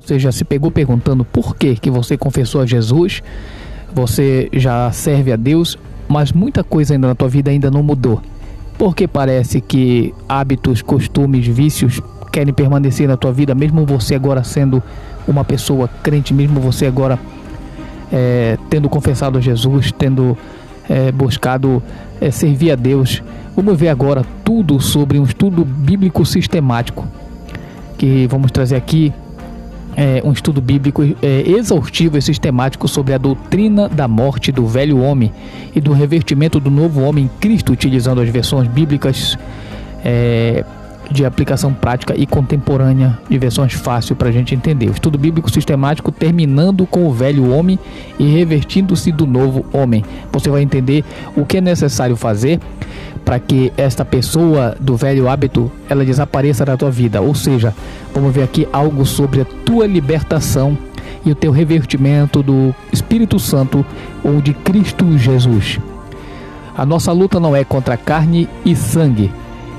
Você já se pegou perguntando por que você confessou a Jesus? Você já serve a Deus, mas muita coisa ainda na tua vida ainda não mudou. Porque parece que hábitos, costumes, vícios querem permanecer na tua vida, mesmo você agora sendo uma pessoa crente, mesmo você agora tendo confessado a Jesus, tendo buscado servir a Deus. Vamos ver agora tudo sobre um estudo bíblico sistemático, que vamos trazer aqui um estudo bíblico exaustivo e sistemático sobre a doutrina da morte do velho homem e do revestimento do novo homem em Cristo, utilizando as versões bíblicas de aplicação prática e contemporânea, de versões fáceis para a gente entender. O estudo bíblico sistemático terminando com o velho homem e revestindo-se do novo homem. Você vai entender o que é necessário fazer para que esta pessoa do velho hábito ela desapareça da tua vida. Ou seja, vamos ver aqui algo sobre a tua libertação e o teu revestimento do Espírito Santo ou de Cristo Jesus. A nossa luta não é contra carne e sangue.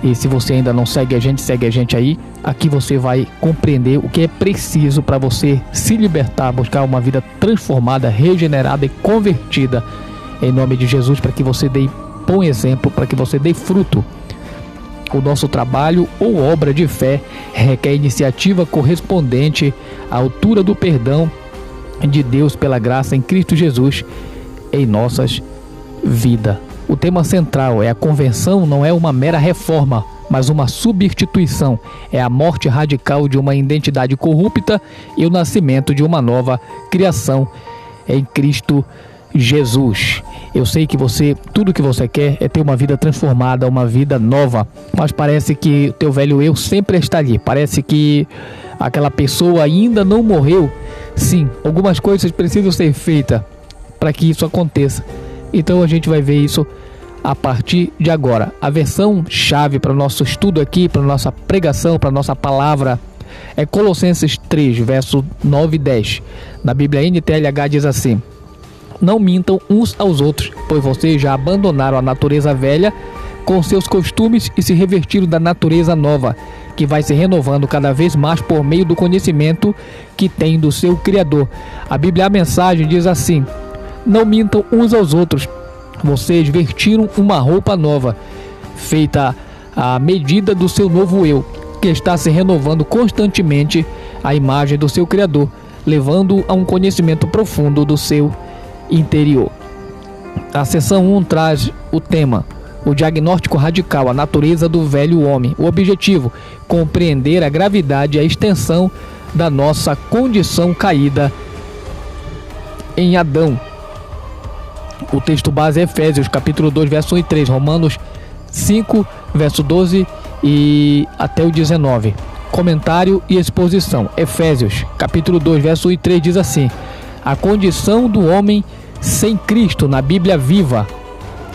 E se você ainda não segue a gente aí. Aqui você vai compreender o que é preciso para você se libertar, buscar uma vida transformada, regenerada e convertida em nome de Jesus, para que você dê bom exemplo, para que você dê fruto. O nosso trabalho ou obra de fé requer iniciativa correspondente à altura do perdão de Deus pela graça em Cristo Jesus em nossas vidas. O tema central é a conversão, não é uma mera reforma, mas uma substituição. É a morte radical de uma identidade corrupta e o nascimento de uma nova criação em Cristo Jesus. Eu sei que tudo que você quer é ter uma vida transformada, uma vida nova, mas parece que o teu velho eu sempre está ali. Parece que aquela pessoa ainda não morreu. Sim, algumas coisas precisam ser feitas para que isso aconteça. Então a gente vai ver isso a partir de agora. A versão chave para o nosso estudo aqui, para a nossa pregação, para a nossa palavra, é Colossenses 3, verso 9 e 10. Na Bíblia NTLH diz assim: não mintam uns aos outros, pois vocês já abandonaram a natureza velha com seus costumes e se revestiram da natureza nova, que vai se renovando cada vez mais por meio do conhecimento que tem do seu Criador. A Bíblia, a mensagem, diz assim: não mintam uns aos outros, vocês vestiram uma roupa nova, feita à medida do seu novo eu, que está se renovando constantemente à imagem do seu Criador, levando a um conhecimento profundo do seu interior. A seção 1 traz o tema: o diagnóstico radical, a natureza do velho homem. O objetivo: compreender a gravidade e a extensão da nossa condição caída em Adão. O texto base é Efésios, capítulo 2, verso 1 e 3, Romanos 5, verso 12 e até o 19. Comentário e exposição. Efésios, capítulo 2, verso 1 e 3 diz assim: a condição do homem sem Cristo, na Bíblia Viva,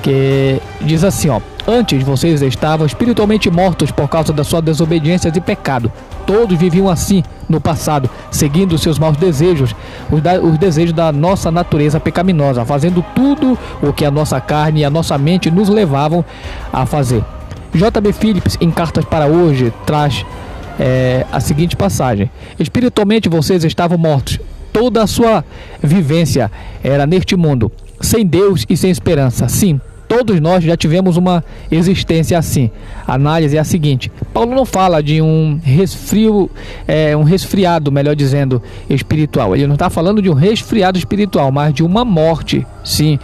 que diz assim, antes vocês estavam espiritualmente mortos por causa da sua desobediência e pecado. Todos viviam assim no passado, seguindo os seus maus desejos, os desejos da nossa natureza pecaminosa, fazendo tudo o que a nossa carne e a nossa mente nos levavam a fazer. J.B. Phillips, em Cartas para Hoje, traz a seguinte passagem: espiritualmente vocês estavam mortos. Toda a sua vivência era neste mundo, sem Deus e sem esperança. Sim, todos nós já tivemos uma existência assim. A análise é a seguinte: Paulo não fala de um resfriado, melhor dizendo, espiritual. Ele não está falando de um resfriado espiritual, mas de uma morte. Sim,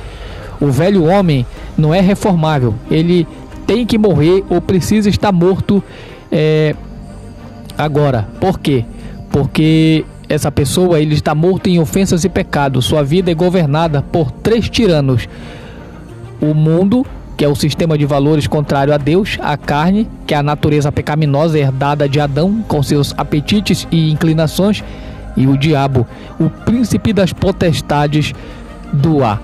o velho homem não é reformável. Ele tem que morrer ou precisa estar morto agora. Por quê? Porque essa pessoa, ele está morto em ofensas e pecados. Sua vida é governada por 3 tiranos: o mundo, que é o sistema de valores contrário a Deus; a carne, que é a natureza pecaminosa herdada de Adão, com seus apetites e inclinações; e o diabo, o príncipe das potestades do ar.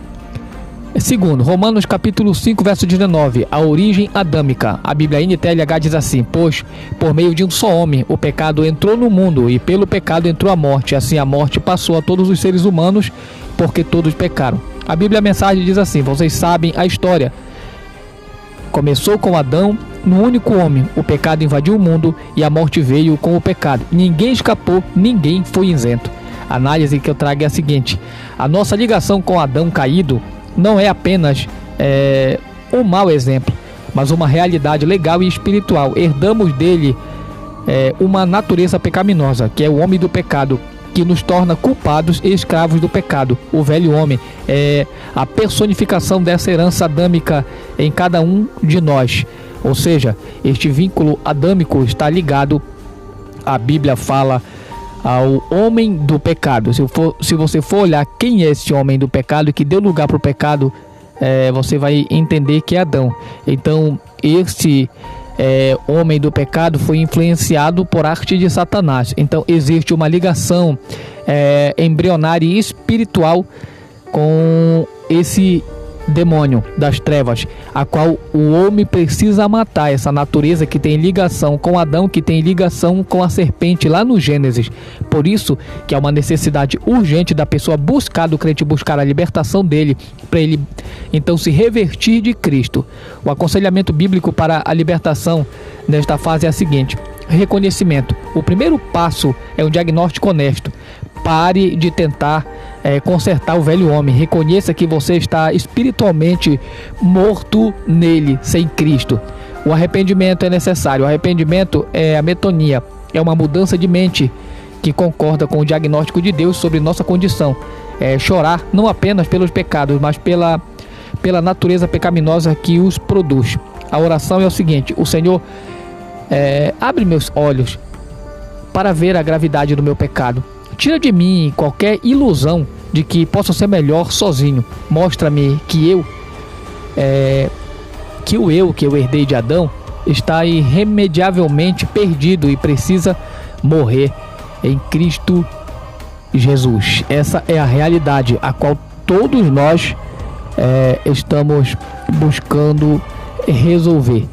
Segundo, Romanos capítulo 5, verso 19, a origem adâmica. A Bíblia NTLH diz assim: pois por meio de um só homem o pecado entrou no mundo, e pelo pecado entrou a morte. Assim a morte passou a todos os seres humanos, porque todos pecaram. A Bíblia, a mensagem, diz assim: vocês sabem a história. Começou com Adão no único homem, o pecado invadiu o mundo e a morte veio com o pecado. Ninguém escapou, ninguém foi isento. A análise que eu trago é a seguinte: a nossa ligação com Adão caído não é apenas um mau exemplo, mas uma realidade legal e espiritual. Herdamos dele uma natureza pecaminosa, que é o homem do pecado, que nos torna culpados e escravos do pecado. O velho homem é a personificação dessa herança adâmica em cada um de nós. Ou seja, este vínculo adâmico está ligado, a Bíblia fala, ao homem do pecado. Se você for olhar quem é esse homem do pecado que deu lugar para o pecado, você vai entender que é Adão. Então, esse homem do pecado foi influenciado por arte de Satanás. Então existe uma ligação embrionária e espiritual com esse demônio das trevas, a qual o homem precisa matar, essa natureza que tem ligação com Adão, que tem ligação com a serpente lá no Gênesis. Por isso que é uma necessidade urgente da pessoa buscar, do crente buscar a libertação dele, para ele então se revertir de Cristo. O aconselhamento bíblico para a libertação nesta fase é a seguinte: reconhecimento. O primeiro passo é um diagnóstico honesto. Pare de tentar consertar o velho homem. Reconheça que você está espiritualmente morto nele, sem Cristo. O arrependimento é necessário. O arrependimento é a metonia, é uma mudança de mente que concorda com o diagnóstico de Deus sobre nossa condição. Chorar não apenas pelos pecados, mas pela natureza pecaminosa que os produz. A oração é o seguinte: o Senhor, abre meus olhos para ver a gravidade do meu pecado. Tira de mim qualquer ilusão de que possa ser melhor sozinho. Mostra-me que o eu que eu herdei de Adão está irremediavelmente perdido e precisa morrer em Cristo Jesus. Essa é a realidade a qual todos nós estamos buscando resolver.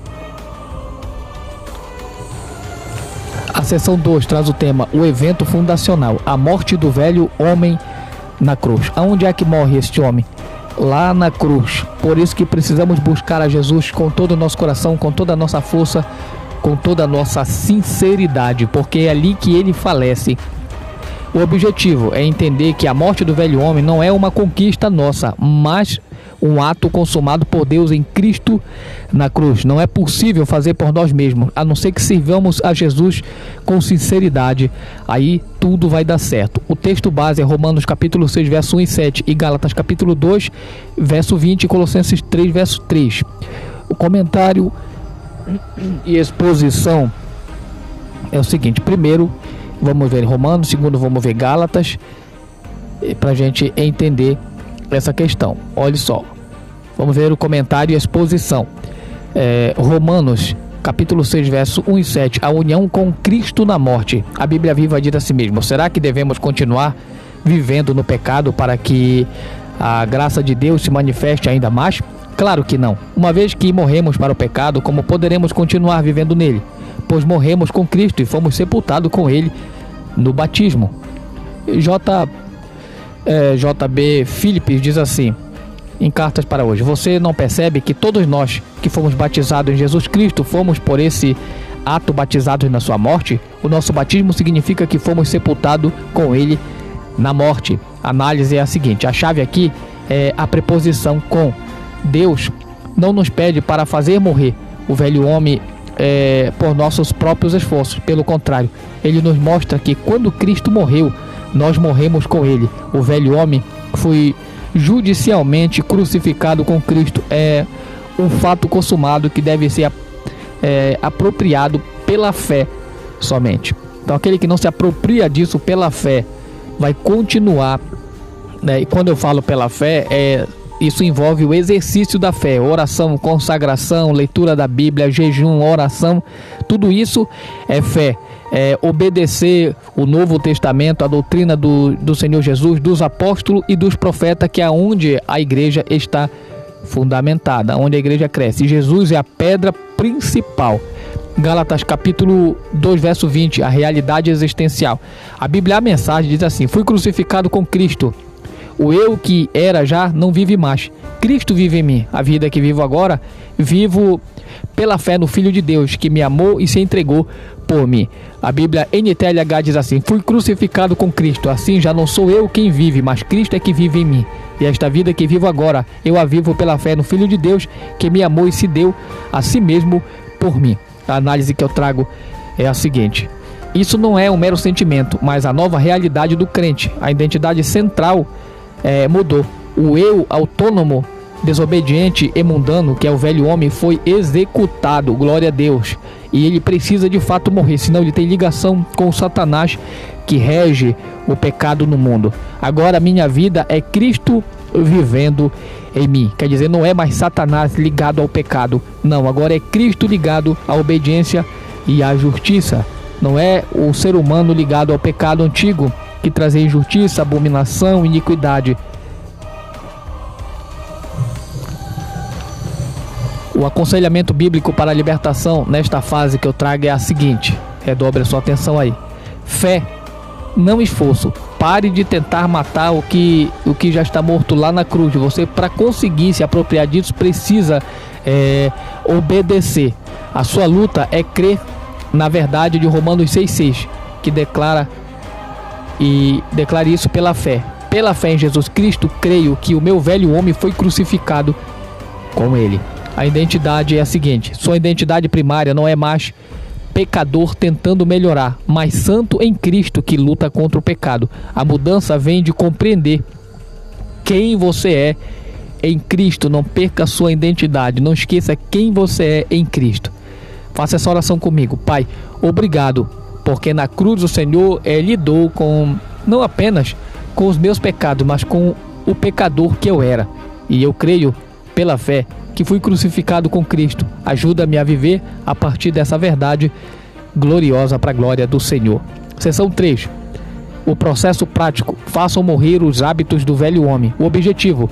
A seção 2 traz o tema: o evento fundacional, a morte do velho homem na cruz. Aonde é que morre este homem? Lá na cruz. Por isso que precisamos buscar a Jesus com todo o nosso coração, com toda a nossa força, com toda a nossa sinceridade, porque é ali que ele falece. O objetivo é entender que a morte do velho homem não é uma conquista nossa, mas um ato consumado por Deus em Cristo na cruz. Não é possível fazer por nós mesmos, a não ser que sirvamos a Jesus com sinceridade. Aí tudo vai dar certo. O texto base é Romanos capítulo 6, verso 1 e 7 e Gálatas capítulo 2, verso 20 e Colossenses 3, verso 3. O comentário e exposição é o seguinte: primeiro vamos ver Romanos, segundo vamos ver Gálatas, para a gente entender essa questão. Olha só, vamos ver o comentário e a exposição. Romanos capítulo 6, verso 1 e 7, a união com Cristo na morte. A Bíblia Viva diz a si mesmo: será que devemos continuar vivendo no pecado para que a graça de Deus se manifeste ainda mais? Claro que não. Uma vez que morremos para o pecado, como poderemos continuar vivendo nele? Pois morremos com Cristo e fomos sepultados com ele no batismo. J.B. Phillips diz assim em Cartas para Hoje: você não percebe que todos nós que fomos batizados em Jesus Cristo fomos por esse ato batizados na sua morte? O nosso batismo significa que fomos sepultados com ele na morte. A análise é a seguinte: a chave aqui é a preposição com. Deus não nos pede para fazer morrer o velho homem por nossos próprios esforços. Pelo contrário, ele nos mostra que quando Cristo morreu, nós morremos com ele. O velho homem foi judicialmente crucificado com Cristo. É um fato consumado que deve ser apropriado pela fé somente. Então aquele que não se apropria disso pela fé vai continuar, né? E quando eu falo pela fé, isso envolve o exercício da fé, oração, consagração, leitura da Bíblia, jejum, oração. Tudo isso é fé. Obedecer o Novo Testamento, a doutrina do Senhor Jesus, dos apóstolos e dos profetas, que é onde a igreja está fundamentada, onde a igreja cresce. Jesus é a pedra principal. Gálatas capítulo 2, verso 20, a realidade existencial. A Bíblia, a mensagem diz assim: fui crucificado com Cristo. O eu que era já não vive mais. Cristo vive em mim. A vida que vivo agora, vivo pela fé no Filho de Deus, que me amou e se entregou por mim. A Bíblia NTLH diz assim: fui crucificado com Cristo, assim já não sou eu quem vive, mas Cristo é que vive em mim. E esta vida que vivo agora, eu a vivo pela fé no Filho de Deus, que me amou e se deu a si mesmo por mim. A análise que eu trago é a seguinte: isso não é um mero sentimento, mas a nova realidade do crente. A identidade central mudou. O eu autônomo, desobediente e mundano, que é o velho homem, foi executado, glória a Deus. E ele precisa de fato morrer, senão ele tem ligação com o Satanás que rege o pecado no mundo. Agora minha vida é Cristo vivendo em mim. Quer dizer, não é mais Satanás ligado ao pecado. Não, agora é Cristo ligado à obediência e à justiça. Não é o ser humano ligado ao pecado antigo que trazia injustiça, abominação, iniquidade. O aconselhamento bíblico para a libertação nesta fase que eu trago é a seguinte: redobre a sua atenção aí. Fé, não esforço. Pare de tentar matar o que já está morto lá na cruz. Você, para conseguir se apropriar disso, precisa obedecer. A sua luta é crer na verdade de Romanos 6,6, que declara isso pela fé. Pela fé em Jesus Cristo, creio que o meu velho homem foi crucificado com ele. A identidade é a seguinte: sua identidade primária não é mais pecador tentando melhorar, mas santo em Cristo que luta contra o pecado. A mudança vem de compreender quem você é em Cristo. Não perca a sua identidade, não esqueça quem você é em Cristo. Faça essa oração comigo. Pai, obrigado, porque na cruz o Senhor lidou não apenas com os meus pecados, mas com o pecador que eu era. E eu creio, pela fé, que fui crucificado com Cristo. Ajuda-me a viver a partir dessa verdade gloriosa para a glória do Senhor. Seção 3. O processo prático. Façam morrer os hábitos do velho homem. O objetivo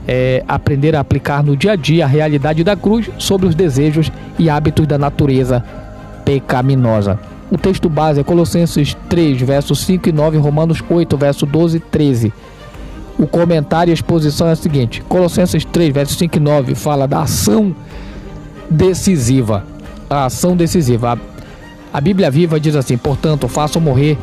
é aprender a aplicar no dia a dia a realidade da cruz sobre os desejos e hábitos da natureza pecaminosa. O texto base é Colossenses 3, versos 5 e 9, Romanos 8, verso 12 e 13. O comentário e a exposição é a seguinte: Colossenses 3, versos 5 e 9 fala da ação decisiva. A ação decisiva. A Bíblia Viva diz assim: portanto, façam morrer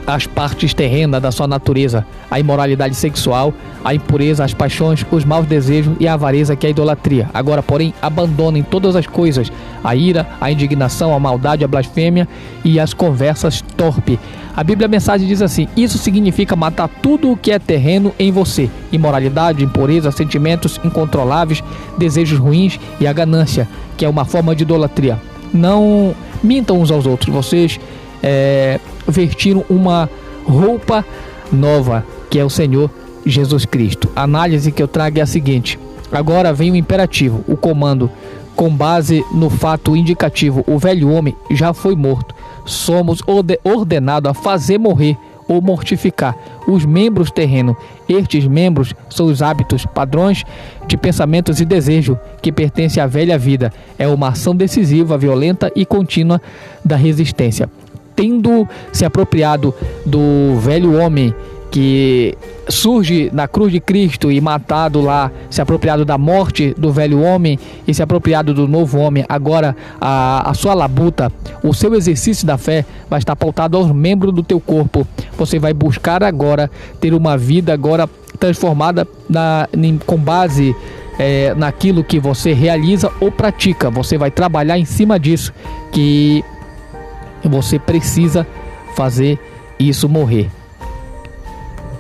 as partes terrenas da sua natureza, a imoralidade sexual, a impureza, as paixões, os maus desejos e a avareza, que é a idolatria. Agora, porém, abandonem todas as coisas: a ira, a indignação, a maldade, a blasfêmia e as conversas torpes. A Bíblia Mensagem diz assim: isso significa matar tudo o que é terreno em você: imoralidade, impureza, sentimentos incontroláveis, desejos ruins e a ganância, que é uma forma de idolatria. Não mintam uns aos outros. Vocês vestiram uma roupa nova, que é o Senhor Jesus Cristo. A análise que eu trago é a seguinte: agora vem o imperativo, o comando, com base no fato indicativo: o velho homem já foi morto. Somos ordenados a fazer morrer ou mortificar os membros terrenos. Estes membros são os hábitos, padrões de pensamentos e desejo que pertencem à velha vida. É uma ação decisiva, violenta e contínua da resistência. Tendo se apropriado do velho homem que surge na cruz de Cristo e matado lá, se apropriado da morte do velho homem e se apropriado do novo homem, agora a sua labuta, o seu exercício da fé vai estar pautado aos membros do teu corpo. Você vai buscar agora ter uma vida agora transformada com base naquilo que você realiza ou pratica. Você vai trabalhar em cima disso, que você precisa fazer isso morrer.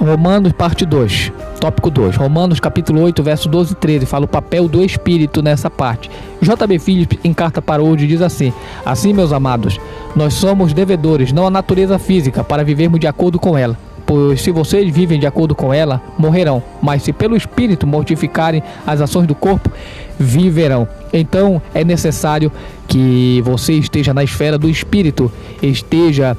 Romanos parte 2, tópico 2. Romanos capítulo 8, verso 12 e 13 fala o papel do Espírito nessa parte. J.B. Phillips, em carta para hoje, diz assim: assim, meus amados, nós somos devedores, não à natureza física, para vivermos de acordo com ela. Pois se vocês vivem de acordo com ela, morrerão. Mas se pelo Espírito mortificarem as ações do corpo, viverão. Então é necessário que você esteja na esfera do Espírito, esteja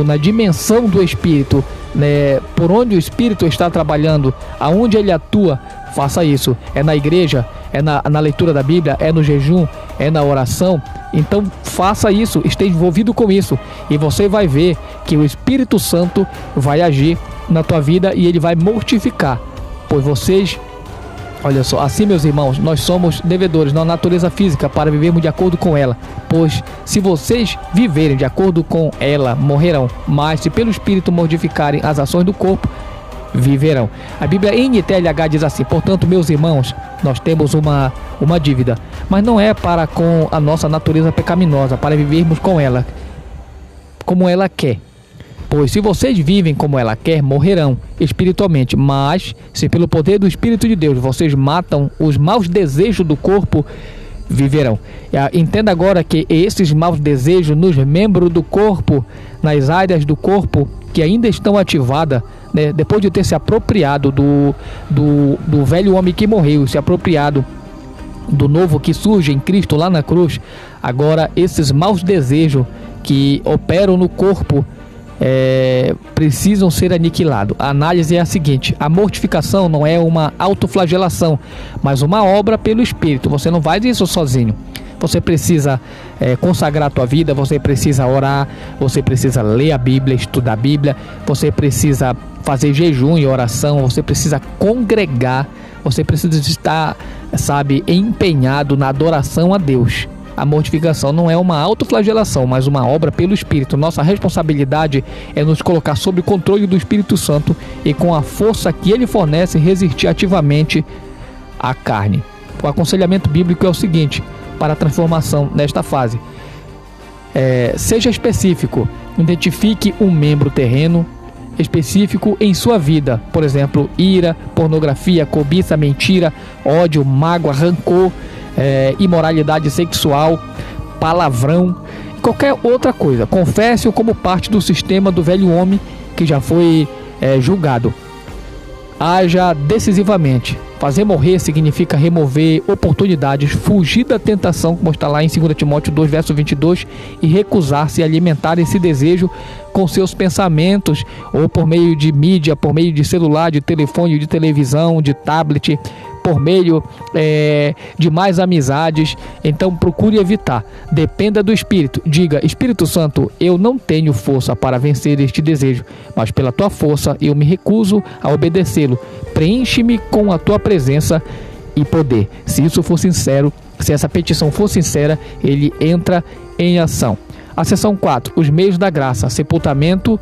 na dimensão do Espírito, né? Por onde o Espírito está trabalhando, aonde ele atua, faça isso. É na igreja, é na leitura da Bíblia, é no jejum, é na oração. Então faça isso, esteja envolvido com isso, e você vai ver que o Espírito Santo vai agir na tua vida e ele vai mortificar. Pois vocês, olha só, assim, meus irmãos, nós somos devedores na natureza física para vivermos de acordo com ela. Pois se vocês viverem de acordo com ela, morrerão. Mas se pelo Espírito mortificarem as ações do corpo, viverão. A Bíblia NTLH diz assim: portanto, meus irmãos, nós temos uma dívida, mas não é para com a nossa natureza pecaminosa, para vivermos com ela, como ela quer. Pois se vocês vivem como ela quer, morrerão espiritualmente. Mas se pelo poder do Espírito de Deus vocês matam os maus desejos do corpo, viverão. Entenda agora que esses maus desejos nos membros do corpo, nas áreas do corpo que ainda estão ativadas, né, depois de ter se apropriado do velho homem que morreu, se apropriado do novo que surge em Cristo lá na cruz, agora esses maus desejos que operam no corpo precisam ser aniquilados. A análise é a seguinte: a mortificação não é uma autoflagelação, mas uma obra pelo Espírito. Você não faz isso sozinho. Você precisa consagrar a tua vida, você precisa orar, você precisa ler a Bíblia, estudar a Bíblia, você precisa fazer jejum e oração, você precisa congregar, você precisa estar, empenhado na adoração a Deus. A mortificação não é uma autoflagelação, mas uma obra pelo Espírito. Nossa responsabilidade é nos colocar sob o controle do Espírito Santo e, com a força que ele fornece, resistir ativamente à carne. O aconselhamento bíblico é o seguinte para a transformação nesta fase: seja específico, identifique um membro terreno específico em sua vida, por exemplo, ira, pornografia, cobiça, mentira, ódio, mágoa, rancor, imoralidade sexual, palavrão, qualquer outra coisa. Confesse-o como parte do sistema do velho homem que já foi julgado. Haja decisivamente. Fazer morrer significa remover oportunidades, fugir da tentação, como está lá em 2 Timóteo 2, verso 22, e recusar-se a alimentar esse desejo com seus pensamentos, ou por meio de mídia, por meio de celular, de telefone, de televisão, de tablet, por meio de mais amizades. Então procure evitar. Dependa do Espírito. Diga: Espírito Santo, eu não tenho força para vencer este desejo, mas pela tua força eu me recuso a obedecê-lo. Preenche-me com a tua presença e poder. Se isso for sincero, se essa petição for sincera, ele entra em ação. A seção 4, os meios da graça, sepultamento,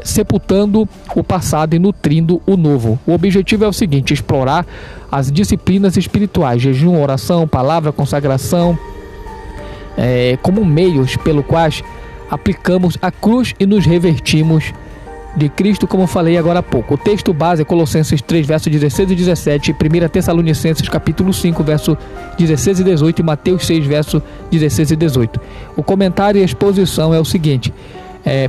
sepultando o passado e nutrindo o novo. O objetivo é o seguinte: explorar as disciplinas espirituais, jejum, oração, palavra, consagração, como meios pelo quais aplicamos a cruz e nos revertimos de Cristo, como falei agora há pouco. O texto base é Colossenses 3, versos 16 e 17, 1 Tessalonicenses capítulo 5, verso 16 e 18 e Mateus 6, verso 16 e 18. O comentário e a exposição é o seguinte: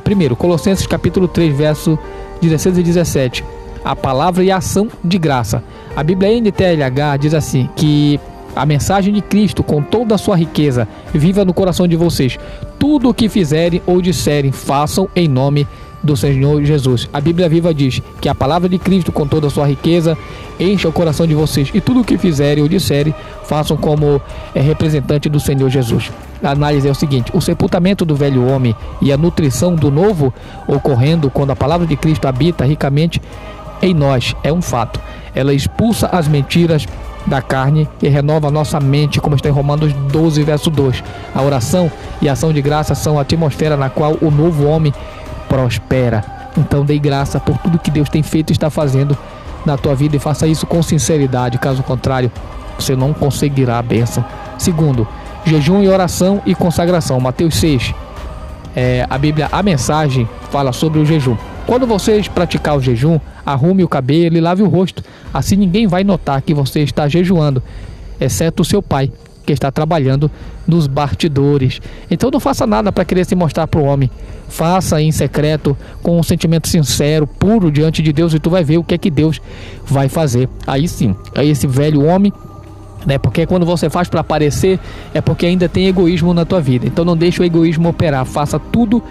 primeiro, Colossenses capítulo 3, verso 16 e 17, a palavra e a ação de graça. A Bíblia NTLH diz assim, que a mensagem de Cristo com toda a sua riqueza viva no coração de vocês. Tudo o que fizerem ou disserem, façam em nome do Senhor Jesus. A Bíblia Viva diz que a palavra de Cristo com toda a sua riqueza encha o coração de vocês, e tudo o que fizerem ou disserem, façam como representante do Senhor Jesus. A análise é o seguinte: o sepultamento do velho homem e a nutrição do novo ocorrendo quando a palavra de Cristo habita ricamente em nós é um fato. Ela expulsa as mentiras da carne e renova a nossa mente, como está em Romanos 12, verso 2. A oração e a ação de graça são a atmosfera na qual o novo homem prospera. Então dê graça por tudo que Deus tem feito e está fazendo na tua vida, e faça isso com sinceridade. Caso contrário, você não conseguirá a bênção. Segundo, jejum e oração e consagração. Mateus 6, a Bíblia, a mensagem fala sobre o jejum. Quando vocês praticar o jejum, arrume o cabelo e lave o rosto. Assim ninguém vai notar que você está jejuando, exceto o seu pai, que está trabalhando nos bastidores. Então não faça nada para querer se mostrar para o homem. Faça em secreto, com um sentimento sincero, puro diante de Deus, e tu vai ver o que é que Deus vai fazer. Aí sim, aí esse velho homem, porque quando você faz para aparecer, é porque ainda tem egoísmo na tua vida. Então não deixe o egoísmo operar. Faça tudo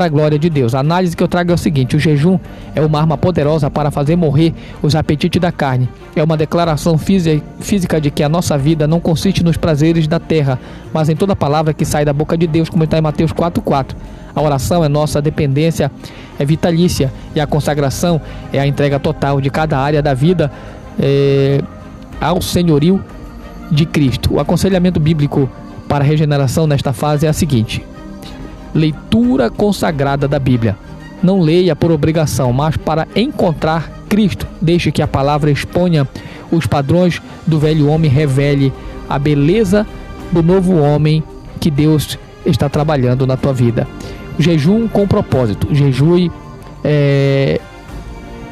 para a glória de Deus. A análise que eu trago é o seguinte: o jejum é uma arma poderosa para fazer morrer os apetites da carne. É uma declaração física de que a nossa vida não consiste nos prazeres da terra, mas em toda palavra que sai da boca de Deus, como está em Mateus 4:4. A oração é nossa dependência, é vitalícia, e a consagração é a entrega total de cada área da vida ao senhorio de Cristo. O aconselhamento bíblico para a regeneração nesta fase é a seguinte: leitura consagrada da Bíblia. Não leia por obrigação, mas para encontrar Cristo. Deixe que a palavra exponha os padrões do velho homem, revele a beleza do novo homem que Deus está trabalhando na tua vida. Jejum com propósito. Jejue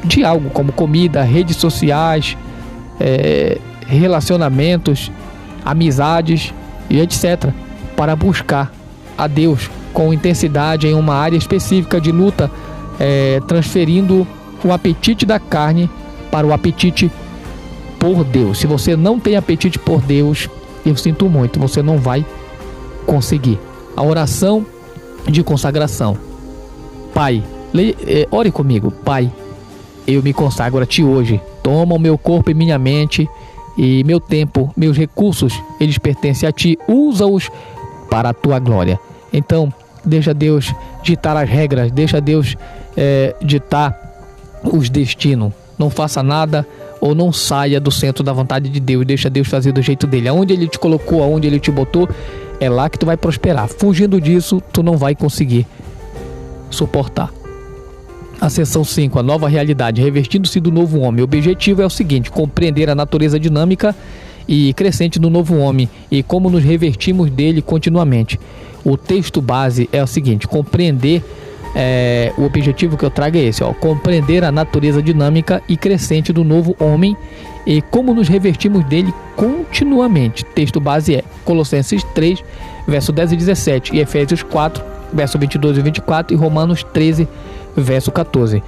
de algo como comida, redes sociais, relacionamentos, amizades e etc. para buscar a Deus com intensidade em uma área específica de luta, transferindo o apetite da carne para o apetite por Deus. Se você não tem apetite por Deus, eu sinto muito, você não vai conseguir. A oração de consagração. Pai, ore comigo. Pai, eu me consagro a Ti hoje. Toma o meu corpo e minha mente e meu tempo, meus recursos, eles pertencem a Ti. Usa-os para a Tua glória. Então, deixa Deus ditar as regras, deixa Deus ditar os destinos. Não faça nada ou não saia do centro da vontade de Deus. Deixa Deus fazer do jeito dele. Aonde Ele te colocou, aonde Ele te botou, é lá que tu vai prosperar. Fugindo disso, tu não vai conseguir suportar. A seção 5, a nova realidade, revestindo-se do novo homem. O objetivo é o seguinte: compreender a natureza dinâmica e crescente do novo homem e como nos revestimos dele continuamente. O texto base é o seguinte: compreender, o objetivo que eu trago é esse, compreender a natureza dinâmica e crescente do novo homem e como nos revestimos dele continuamente. Texto base é Colossenses 3, verso 10 e 17, e Efésios 4, verso 22 e 24, e Romanos 13, verso 14.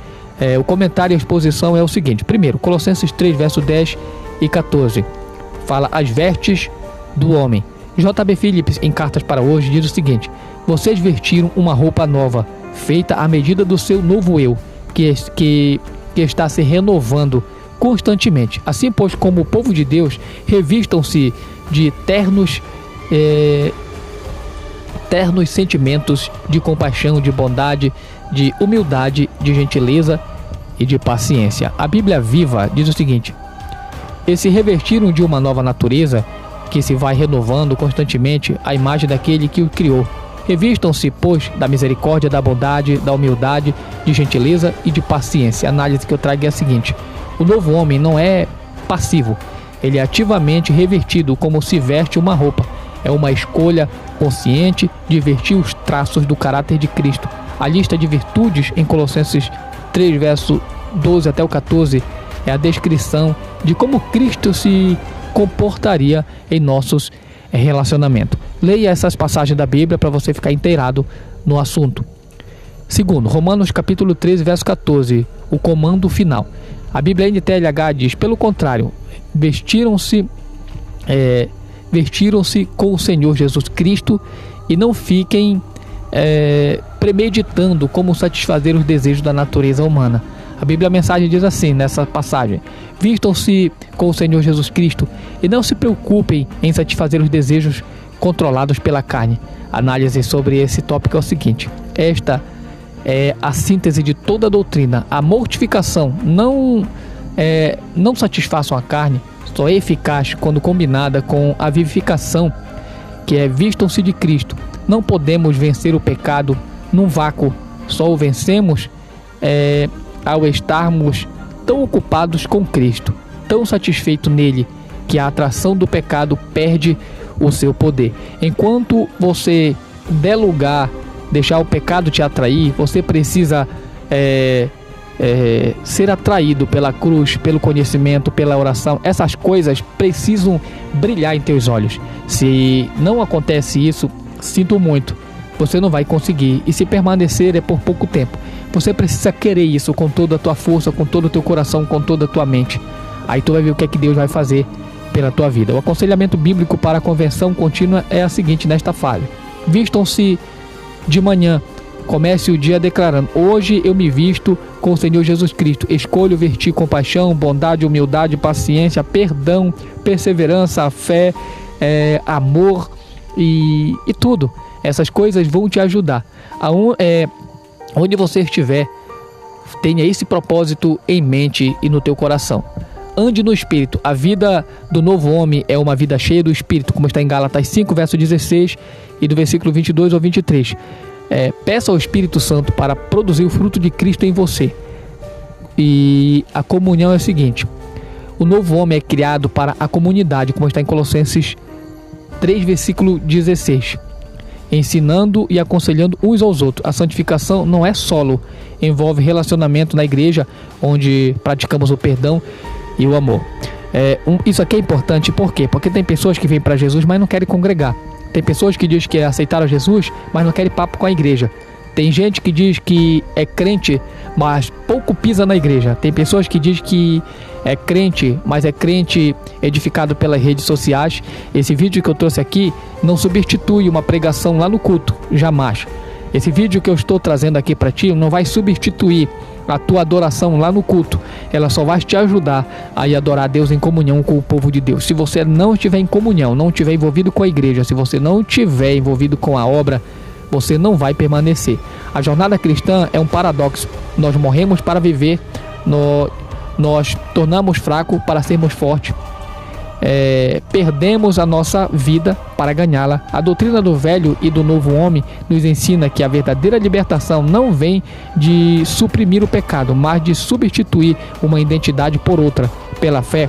O comentário e a exposição é o seguinte: primeiro, Colossenses 3, verso 10 e 14, fala as vestes do homem. J.B. Phillips, em Cartas para Hoje, diz o seguinte: vocês vestiram uma roupa nova, feita à medida do seu novo eu, que está se renovando constantemente. Assim, pois, como o povo de Deus, revistam-se de ternos sentimentos de compaixão, de bondade, de humildade, de gentileza e de paciência. A Bíblia Viva diz o seguinte: e se revestiram de uma nova natureza que se vai renovando constantemente à imagem daquele que o criou. Revistam-se, pois, da misericórdia, da bondade, da humildade, de gentileza e de paciência. A análise que eu trago é a seguinte: o novo homem não é passivo, ele é ativamente revestido como se veste uma roupa. É uma escolha consciente de vestir os traços do caráter de Cristo. A lista de virtudes em Colossenses 3, verso 12 até o 14, é a descrição de como Cristo se comportaria em nossos relacionamentos. Leia essas passagens da Bíblia para você ficar inteirado no assunto. Segundo, Romanos capítulo 13, verso 14, o comando final. A Bíblia NTLH diz: pelo contrário, vestiram-se com o Senhor Jesus Cristo e não fiquem premeditando como satisfazer os desejos da natureza humana. A Bíblia a Mensagem diz assim nessa passagem: vistam-se com o Senhor Jesus Cristo e não se preocupem em satisfazer os desejos controlados pela carne. A análise sobre esse tópico é o seguinte: esta é a síntese de toda a doutrina. A mortificação não satisfação a carne, só é eficaz quando combinada com a vivificação, que é vistam-se de Cristo. Não podemos vencer o pecado num vácuo, só o vencemos ao estarmos tão ocupados com Cristo, tão satisfeito nele, que a atração do pecado perde o seu poder. Enquanto você der lugar, deixar o pecado te atrair, você precisa ser atraído pela cruz, pelo conhecimento, pela oração. Essas coisas precisam brilhar em teus olhos. Se não acontece isso, sinto muito, você não vai conseguir, e se permanecer é por pouco tempo. Você precisa querer isso com toda a tua força, com todo o teu coração, com toda a tua mente. Aí tu vai ver o que é que Deus vai fazer pela tua vida. O aconselhamento bíblico para a conversão contínua é a seguinte nesta fase: vistam-se de manhã Comece o dia declarando: hoje eu me visto com o Senhor Jesus Cristo. Escolho vestir compaixão, bondade, humildade, paciência, perdão, perseverança, fé, amor e tudo. Essas coisas vão te ajudar. Onde você estiver, tenha esse propósito em mente e no teu coração. Ande no Espírito. A vida do novo homem é uma vida cheia do Espírito, como está em Gálatas 5, verso 16 e do versículo 22 ao 23. Peça ao Espírito Santo para produzir o fruto de Cristo em você. E a comunhão é o seguinte: o novo homem é criado para a comunidade, como está em Colossenses 3, versículo 16. Ensinando e aconselhando uns aos outros. A santificação não é solo, envolve relacionamento na igreja, onde praticamos o perdão e o amor. Isso aqui é importante, por quê? Porque tem pessoas que vêm para Jesus, mas não querem congregar. Tem pessoas que dizem que aceitaram Jesus, mas não querem papo com a igreja. Tem gente que diz que é crente, mas pouco pisa na igreja. Tem pessoas que dizem que é crente, mas é crente edificado pelas redes sociais. Esse vídeo que eu trouxe aqui não substitui uma pregação lá no culto, jamais. Esse vídeo que eu estou trazendo aqui para ti não vai substituir a tua adoração lá no culto. Ela só vai te ajudar a ir adorar a Deus em comunhão com o povo de Deus. Se você não estiver em comunhão, não estiver envolvido com a igreja, se você não estiver envolvido com a obra, você não vai permanecer. A jornada cristã é um paradoxo. Nós morremos para viver, nós tornamos fraco para sermos fortes. Perdemos a nossa vida para ganhá-la. A doutrina do velho e do novo homem nos ensina que a verdadeira libertação não vem de suprimir o pecado, mas de substituir uma identidade por outra. Pela fé,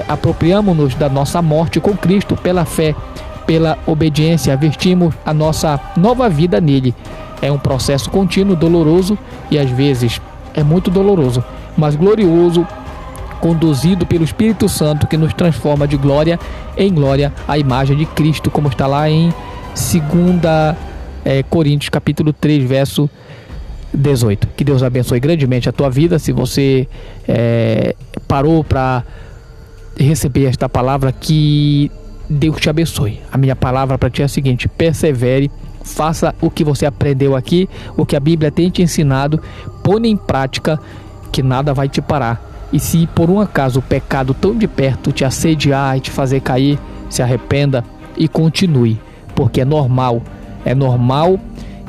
apropriamos-nos da nossa morte com Cristo. Pela fé, pela obediência, vestimos a nossa nova vida nele. É um processo contínuo, doloroso e às vezes é muito doloroso, mas glorioso, conduzido pelo Espírito Santo, que nos transforma de glória em glória à imagem de Cristo, como está lá em 2 Coríntios capítulo 3, verso 18. Que Deus abençoe grandemente a tua vida. Se você parou para receber esta palavra, que Deus te abençoe. A minha palavra para ti é a seguinte: persevere, faça o que você aprendeu aqui, o que a Bíblia tem te ensinado, põe em prática, que nada vai te parar. E se por um acaso o pecado tão de perto te assediar e te fazer cair, se arrependa e continue, porque é normal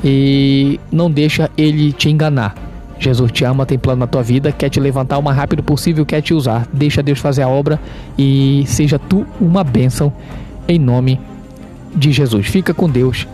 e não deixa ele te enganar. Jesus te ama, tem plano na tua vida, quer te levantar o mais rápido possível, quer te usar. Deixa Deus fazer a obra e seja tu uma bênção em nome de Jesus. Fica com Deus.